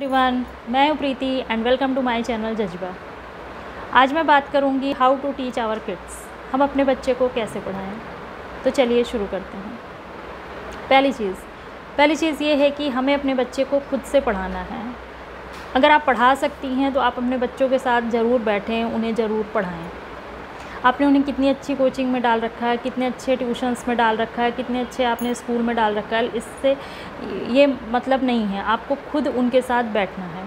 Everyone, मैं हूँ Preeti and welcome to my channel Jazba. आज मैं बात करूँगी how to teach our kids, हम अपने बच्चे को कैसे पढ़ाएं। तो चलिए शुरू करते हैं। पहली चीज़ ये है कि हमें अपने बच्चे को खुद से पढ़ाना है। अगर आप पढ़ा सकती हैं तो आप अपने बच्चों के साथ ज़रूर बैठें, उन्हें ज़रूर पढ़ाएँ। आपने उन्हें कितनी अच्छी कोचिंग में डाल रखा है, कितने अच्छे ट्यूशन्स में डाल रखा है, कितने अच्छे आपने स्कूल में डाल रखा है, इससे ये मतलब नहीं है। आपको खुद उनके साथ बैठना है,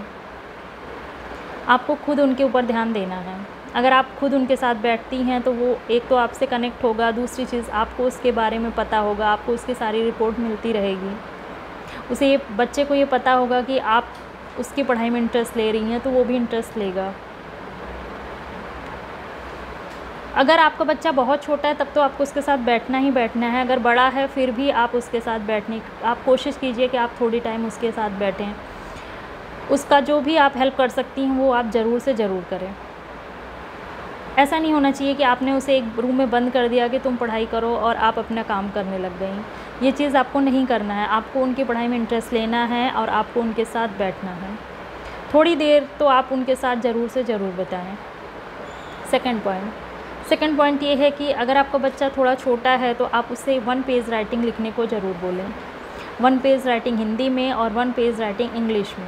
आपको खुद उनके ऊपर ध्यान देना है। अगर आप खुद उनके साथ बैठती हैं तो वो एक तो आपसे कनेक्ट होगा, दूसरी चीज़ आपको उसके बारे में पता होगा, आपको उसकी सारी रिपोर्ट मिलती रहेगी। उसे ये बच्चे को ये पता होगा कि आप उसकी पढ़ाई में इंटरेस्ट ले रही हैं तो वो भी इंटरेस्ट लेगा। अगर आपका बच्चा बहुत छोटा है तब तो आपको उसके साथ बैठना ही बैठना है। अगर बड़ा है फिर भी आप उसके साथ आप कोशिश कीजिए कि आप थोड़ी टाइम उसके साथ बैठें। उसका जो भी आप हेल्प कर सकती हैं वो आप ज़रूर से ज़रूर करें। ऐसा नहीं होना चाहिए कि आपने उसे एक रूम में बंद कर दिया कि तुम पढ़ाई करो और आप अपना काम करने लग गई। ये चीज़ आपको नहीं करना है। आपको उनकी पढ़ाई में इंटरेस्ट लेना है और आपको उनके साथ बैठना है। थोड़ी देर तो आप उनके साथ ज़रूर से ज़रूर बिताएं। सेकंड पॉइंट ये है कि अगर आपका बच्चा थोड़ा छोटा है तो आप उसे 1 पेज राइटिंग लिखने को ज़रूर बोलें। 1 पेज राइटिंग हिंदी में और 1 पेज राइटिंग इंग्लिश में।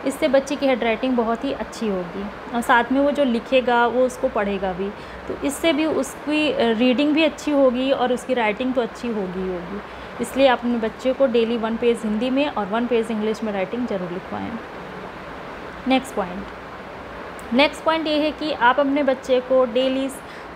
इससे बच्चे की हैंड राइटिंग बहुत ही अच्छी होगी और साथ में वो जो लिखेगा वो उसको पढ़ेगा भी, तो इससे भी उसकी रीडिंग भी अच्छी होगी और उसकी राइटिंग तो अच्छी होगी। इसलिए आप अपने बच्चे को डेली 1 पेज हिंदी में और 1 पेज इंग्लिश में राइटिंग ज़रूर लिखवाएँ। नेक्स्ट पॉइंट ये है कि आप अपने बच्चे को डेली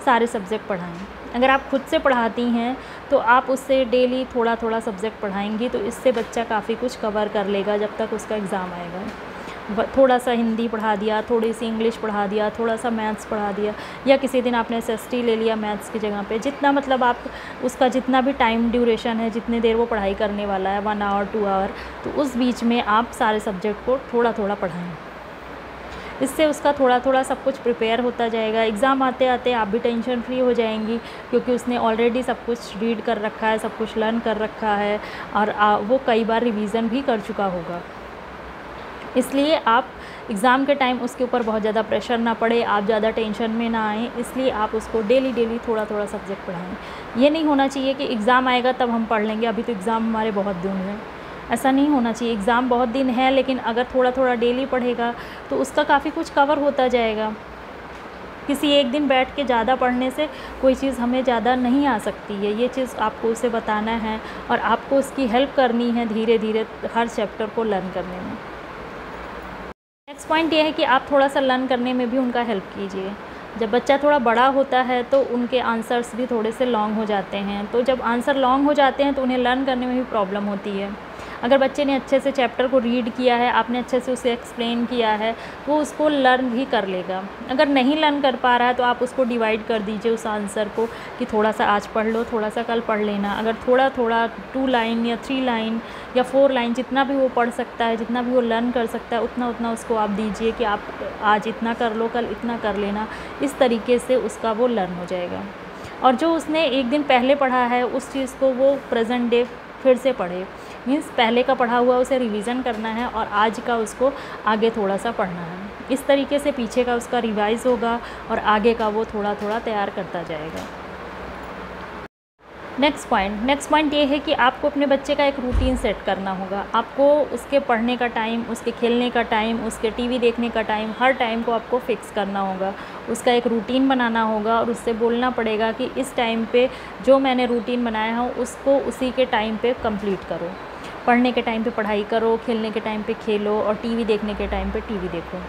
सारे सब्जेक्ट पढ़ाएं। अगर आप खुद से पढ़ाती हैं तो आप उससे डेली थोड़ा थोड़ा सब्जेक्ट पढ़ाएंगी तो इससे बच्चा काफ़ी कुछ कवर कर लेगा जब तक उसका एग्ज़ाम आएगा। थोड़ा सा हिंदी पढ़ा दिया, थोड़ी सी इंग्लिश पढ़ा दिया, थोड़ा सा मैथ्स पढ़ा दिया, या किसी दिन आपने SST ले लिया मैथ्स की जगह पे। जितना मतलब आप उसका जितना भी टाइम ड्यूरेशन है, जितनी देर वो पढ़ाई करने वाला है, 1 आवर 2 आवर, तो उस बीच में आप सारे सब्जेक्ट को थोड़ा थोड़ा पढ़ाएँ। इससे उसका थोड़ा थोड़ा सब कुछ प्रिपेयर होता जाएगा। एग्ज़ाम आते आते आप भी टेंशन फ्री हो जाएंगी क्योंकि उसने ऑलरेडी सब कुछ रीड कर रखा है, सब कुछ लर्न कर रखा है और वो कई बार रिवीज़न भी कर चुका होगा। इसलिए आप एग्ज़ाम के टाइम उसके ऊपर बहुत ज़्यादा प्रेशर ना पड़े, आप ज़्यादा टेंशन में ना आएँ, इसलिए आप उसको डेली थोड़ा थोड़ा सब्जेक्ट पढ़ाएँ। ये नहीं होना चाहिए कि एग्ज़ाम आएगा तब हम पढ़ लेंगे, अभी तो एग्ज़ाम हमारे बहुत दूर हैं। ऐसा नहीं होना चाहिए। एग्ज़ाम बहुत दिन है लेकिन अगर थोड़ा थोड़ा डेली पढ़ेगा तो उसका काफ़ी कुछ कवर होता जाएगा। किसी एक दिन बैठ के ज़्यादा पढ़ने से कोई चीज़ हमें ज़्यादा नहीं आ सकती है। ये चीज़ आपको उसे बताना है और आपको उसकी हेल्प करनी है धीरे धीरे हर चैप्टर को लर्न करने में। नेक्स्ट पॉइंट ये है कि आप थोड़ा सा लर्न करने में भी उनका हेल्प कीजिए। जब बच्चा थोड़ा बड़ा होता है तो उनके आंसर्स भी थोड़े से लॉन्ग हो जाते हैं, तो जब आंसर लॉन्ग हो जाते हैं तो उन्हें लर्न करने में भी प्रॉब्लम होती है। अगर बच्चे ने अच्छे से चैप्टर को रीड किया है, आपने अच्छे से उसे एक्सप्लेन किया है, वो उसको लर्न भी कर लेगा। अगर नहीं लर्न कर पा रहा है तो आप उसको डिवाइड कर दीजिए उस आंसर को कि थोड़ा सा आज पढ़ लो, थोड़ा सा कल पढ़ लेना। अगर थोड़ा थोड़ा 2 लाइन या 3 लाइन या 4 लाइन जितना भी वो पढ़ सकता है, जितना भी वो लर्न कर सकता है, उतना उसको आप दीजिए कि आप आज इतना कर लो, कल इतना कर लेना। इस तरीके से उसका वो लर्न हो जाएगा। और जो उसने एक दिन पहले पढ़ा है उस चीज़ को वो प्रेजेंट डे फिर से पढ़े। मीन्स पहले का पढ़ा हुआ उसे रिवीज़न करना है और आज का उसको आगे थोड़ा सा पढ़ना है। इस तरीके से पीछे का उसका रिवाइज़ होगा और आगे का वो थोड़ा थोड़ा तैयार करता जाएगा। नेक्स्ट पॉइंट ये है कि आपको अपने बच्चे का एक रूटीन सेट करना होगा। आपको उसके पढ़ने का टाइम, उसके खेलने का टाइम, उसके टीवी देखने का टाइम, हर टाइम को आपको फिक्स करना होगा। उसका एक रूटीन बनाना होगा और उससे बोलना पड़ेगा कि इस टाइम पे जो मैंने रूटीन बनाया है उसको उसी के टाइम पे कंप्लीट करो। पढ़ने के टाइम पे पढ़ाई करो, खेलने के टाइम पे खेलो और टीवी देखने के टाइम पे टीवी देखो।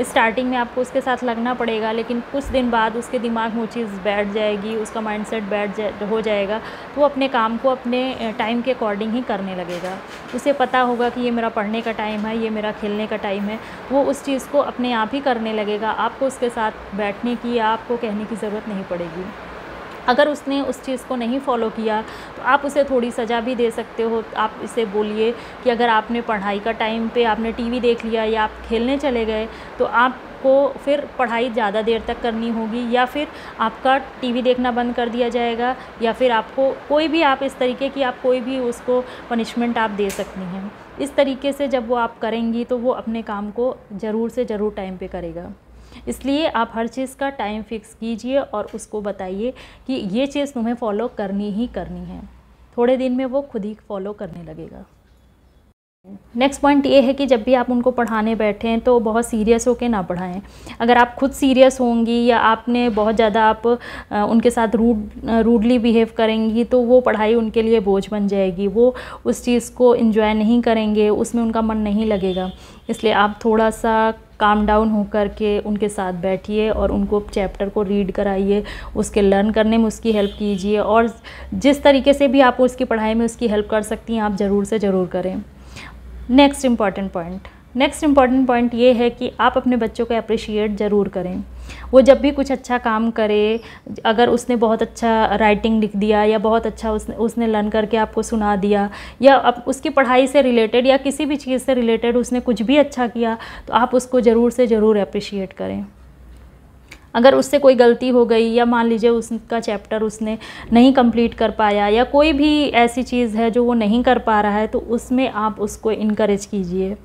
स्टार्टिंग में आपको उसके साथ लगना पड़ेगा लेकिन कुछ दिन बाद उसके दिमाग में वो चीज़ बैठ जाएगी, उसका माइंडसेट हो जाएगा, तो वो अपने काम को अपने टाइम के अकॉर्डिंग ही करने लगेगा। उसे पता होगा कि ये मेरा पढ़ने का टाइम है, ये मेरा खेलने का टाइम है, वो उस चीज़ को अपने आप ही करने लगेगा। आपको उसके साथ बैठने की या आपको कहने की ज़रूरत नहीं पड़ेगी। अगर उसने उस चीज़ को नहीं फॉलो किया तो आप उसे थोड़ी सज़ा भी दे सकते हो। आप इसे बोलिए कि अगर आपने पढ़ाई का टाइम पे आपने टीवी देख लिया या आप खेलने चले गए तो आपको फिर पढ़ाई ज़्यादा देर तक करनी होगी, या फिर आपका टीवी देखना बंद कर दिया जाएगा, या फिर आपको कोई भी आप इस तरीके की आप कोई भी उसको पनिशमेंट आप दे सकती हैं। इस तरीके से जब वो आप करेंगी तो वो अपने काम को ज़रूर से ज़रूर टाइम पे करेगा। इसलिए आप हर चीज़ का टाइम फिक्स कीजिए और उसको बताइए कि ये चीज़ तुम्हें फॉलो करनी ही करनी है। थोड़े दिन में वो खुद ही फॉलो करने लगेगा। नेक्स्ट पॉइंट ये है कि जब भी आप उनको पढ़ाने बैठें तो बहुत सीरियस होकर ना पढ़ाएं। अगर आप खुद सीरियस होंगी या आपने बहुत ज़्यादा आप उनके साथ रूडली बिहेव करेंगी तो वो पढ़ाई उनके लिए बोझ बन जाएगी। वो उस चीज़ को एंजॉय नहीं करेंगे, उसमें उनका मन नहीं लगेगा। इसलिए आप थोड़ा सा काम डाउन होकर के उनके साथ बैठिए और उनको चैप्टर को रीड कराइए, उसके लर्न करने में उसकी हेल्प कीजिए और जिस तरीके से भी आप उसकी पढ़ाई में उसकी हेल्प कर सकती हैं आप ज़रूर से ज़रूर करें। नेक्स्ट इम्पॉर्टेंट पॉइंट ये है कि आप अपने बच्चों को अप्रिशिएट ज़रूर करें। वो जब भी कुछ अच्छा काम करे, अगर उसने बहुत अच्छा राइटिंग लिख दिया या बहुत अच्छा उसने लर्न करके आपको सुना दिया या अब उसकी पढ़ाई से रिलेटेड या किसी भी चीज़ से रिलेटेड उसने कुछ भी अच्छा किया तो आप उसको ज़रूर से ज़रूर अप्रिशिएट करें। अगर उससे कोई गलती हो गई या मान लीजिए उसका चैप्टर उसने नहीं कंप्लीट कर पाया या कोई भी ऐसी चीज़ है जो वो नहीं कर पा रहा है तो उसमें आप उसको इनकरेज कीजिए।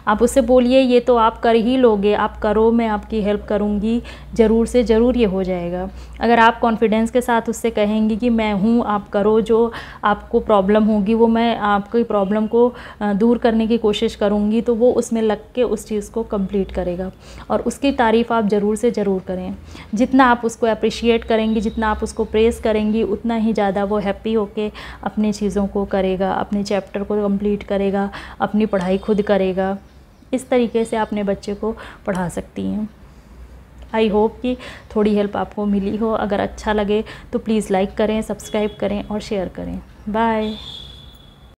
आप उससे बोलिए ये तो आप कर ही लोगे, आप करो, मैं आपकी हेल्प करूँगी, ज़रूर से ज़रूर ये हो जाएगा। अगर आप कॉन्फिडेंस के साथ उससे कहेंगी कि मैं हूँ, आप करो, जो आपको प्रॉब्लम होगी वो मैं आपकी प्रॉब्लम को दूर करने की कोशिश करूँगी, तो वो उसमें लग के उस चीज़ को कंप्लीट करेगा। और उसकी तारीफ़ आप ज़रूर से ज़रूर करें। जितना आप उसको अप्रिशिएट करेंगी, जितना आप उसको प्रेज़ करेंगी, उतना ही ज़्यादा वो हैप्पी होके अपनी चीज़ों को करेगा, अपने चैप्टर को कंप्लीट करेगा, अपनी पढ़ाई खुद करेगा। इस तरीके से अपने बच्चे को पढ़ा सकती हैं। आई होप कि थोड़ी हेल्प आपको मिली हो। अगर अच्छा लगे तो प्लीज़ लाइक करें, सब्सक्राइब करें और शेयर करें। बाय।